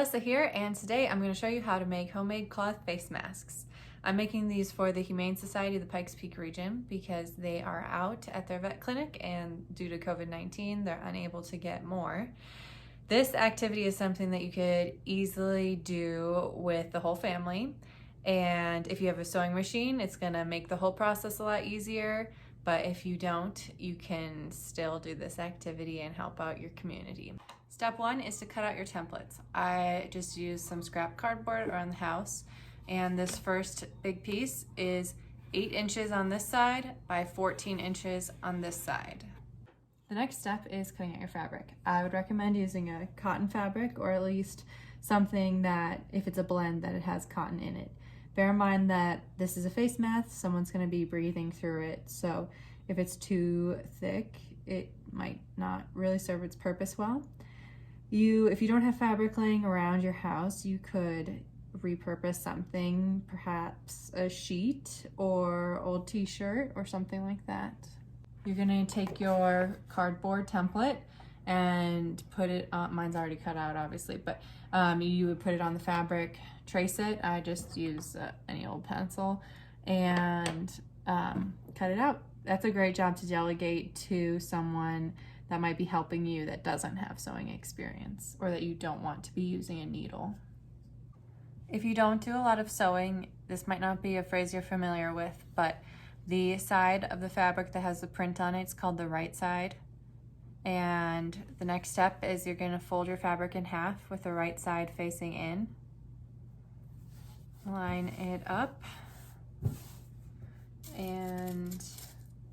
Melissa here, and today I'm going to show you how to make homemade cloth face masks. I'm making these for the Humane Society of the Pikes Peak region because they are out at their vet clinic, and due to COVID-19 they're unable to get more. This activity is something that you could easily do with the whole family, and if you have a sewing machine it's going to make the whole process a lot easier, but if you don't, you can still do this activity and help out your community. Step one is to cut out your templates. I just used some scrap cardboard around the house, and this first big piece is 8 inches on this side by 14 inches on this side. The next step is cutting out your fabric. I would recommend using a cotton fabric, or at least something that, if it's a blend, that it has cotton in it. Bear in mind that this is a face mask, someone's going to be breathing through it, so if it's too thick, it might not really serve its purpose well. If you don't have fabric laying around your house, you could repurpose something, perhaps a sheet or old t-shirt or something like that. You're gonna take your cardboard template and put it on, mine's already cut out obviously, but you would put it on the fabric, trace it. I just use any old pencil and cut it out. That's a great job to delegate to someone that might be helping you that doesn't have sewing experience, or that you don't want to be using a needle. If you don't do a lot of sewing, this might not be a phrase you're familiar with, but the side of the fabric that has the print on it is called the right side. And the next step is you're going to fold your fabric in half with the right side facing in. Line it up, and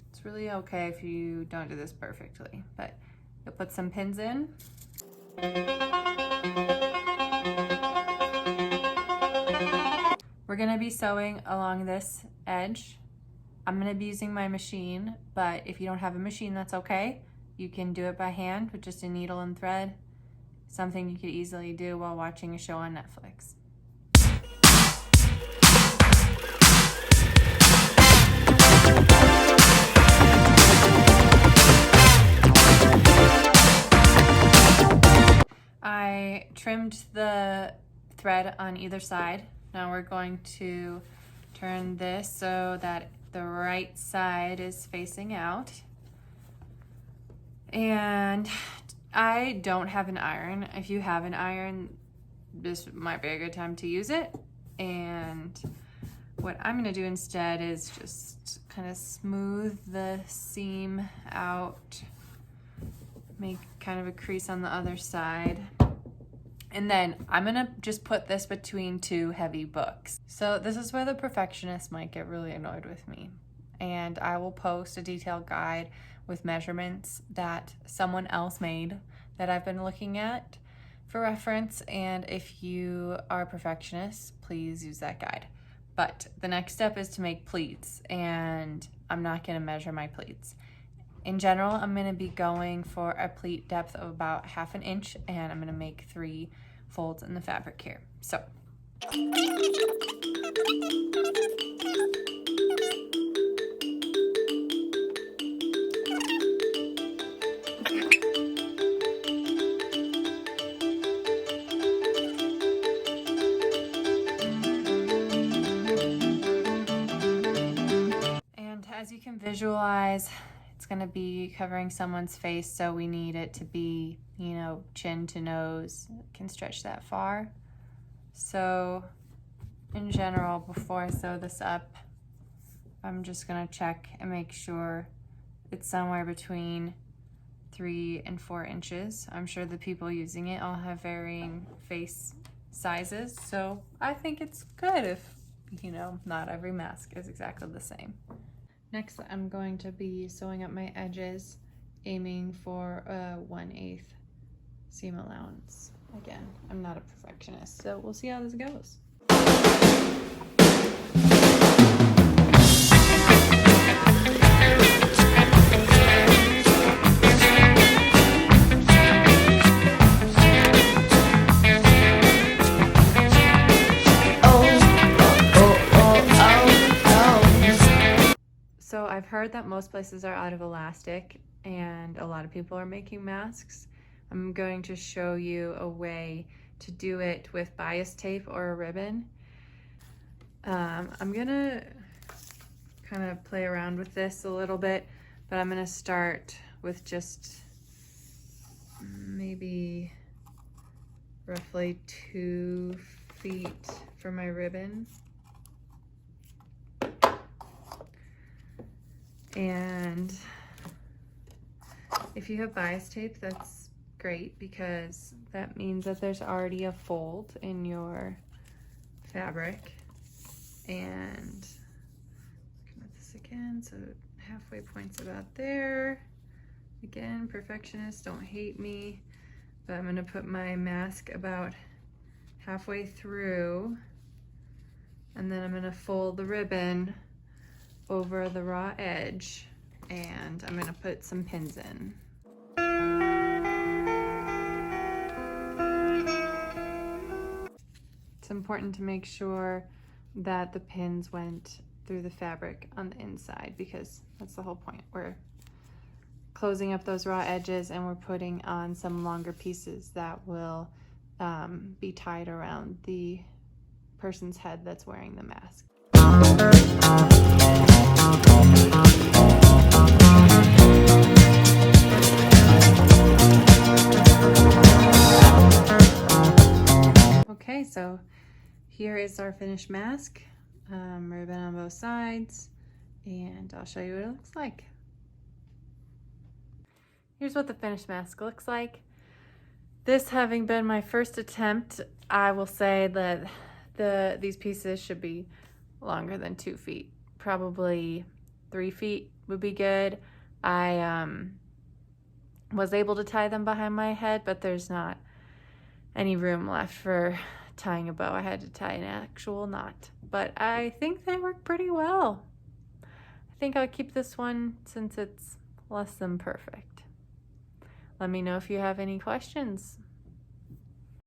it's really okay if you don't do this perfectly, but you'll put some pins in. We're going to be sewing along this edge. I'm going to be using my machine, but if you don't have a machine, that's okay. You can do it by hand with just a needle and thread, something you could easily do while watching a show on Netflix. I trimmed the thread on either side. Now we're going to turn this so that the right side is facing out. And I don't have an iron. If you have an iron, this might be a good time to use it. And what I'm gonna do instead is just kind of smooth the seam out, make kind of a crease on the other side. And then I'm gonna just put this between two heavy books. So this is where the perfectionist might get really annoyed with me. And I will post a detailed guide with measurements that someone else made that I've been looking at for reference. And if you are a perfectionist, please use that guide. But the next step is to make pleats, and I'm not gonna measure my pleats. In general, I'm gonna be going for a pleat depth of about 1/2 inch, and I'm gonna make 3 folds in the fabric here. So. And as you can visualize, it's going to be covering someone's face, so we need it to be, chin to nose. It can stretch that far. So in general, before I sew this up, I'm just going to check and make sure it's somewhere between 3 and 4 inches. I'm sure the people using it all have varying face sizes, so I think it's good if, not every mask is exactly the same. Next, I'm going to be sewing up my edges, aiming for a 1/8 seam allowance. Again, I'm not a perfectionist, so we'll see how this goes. So I've heard that most places are out of elastic, and a lot of people are making masks. I'm going to show you a way to do it with bias tape or a ribbon. I'm gonna kind of play around with this a little bit, but I'm gonna start with just maybe roughly 2 feet for my ribbon. And if you have bias tape, that's great because that means that there's already a fold in your fabric. And looking at this again, so halfway point's about there. Again, perfectionists, don't hate me, but I'm gonna put my mask about halfway through, and then I'm gonna fold the ribbon over the raw edge, and I'm gonna put some pins in. It's important to make sure that the pins went through the fabric on the inside because that's the whole point. We're closing up those raw edges and we're putting on some longer pieces that will be tied around the person's head that's wearing the mask. Okay, so here is our finished mask. Ribbon on both sides, and I'll show you what it looks like. Here's what the finished mask looks like. This having been my first attempt, I will say that these pieces should be longer than 2 feet. Probably 3 feet would be good. I was able to tie them behind my head, but there's not any room left for tying a bow. I had to tie an actual knot, but I think they work pretty well. I think I'll keep this one since it's less than perfect. Let me know if you have any questions.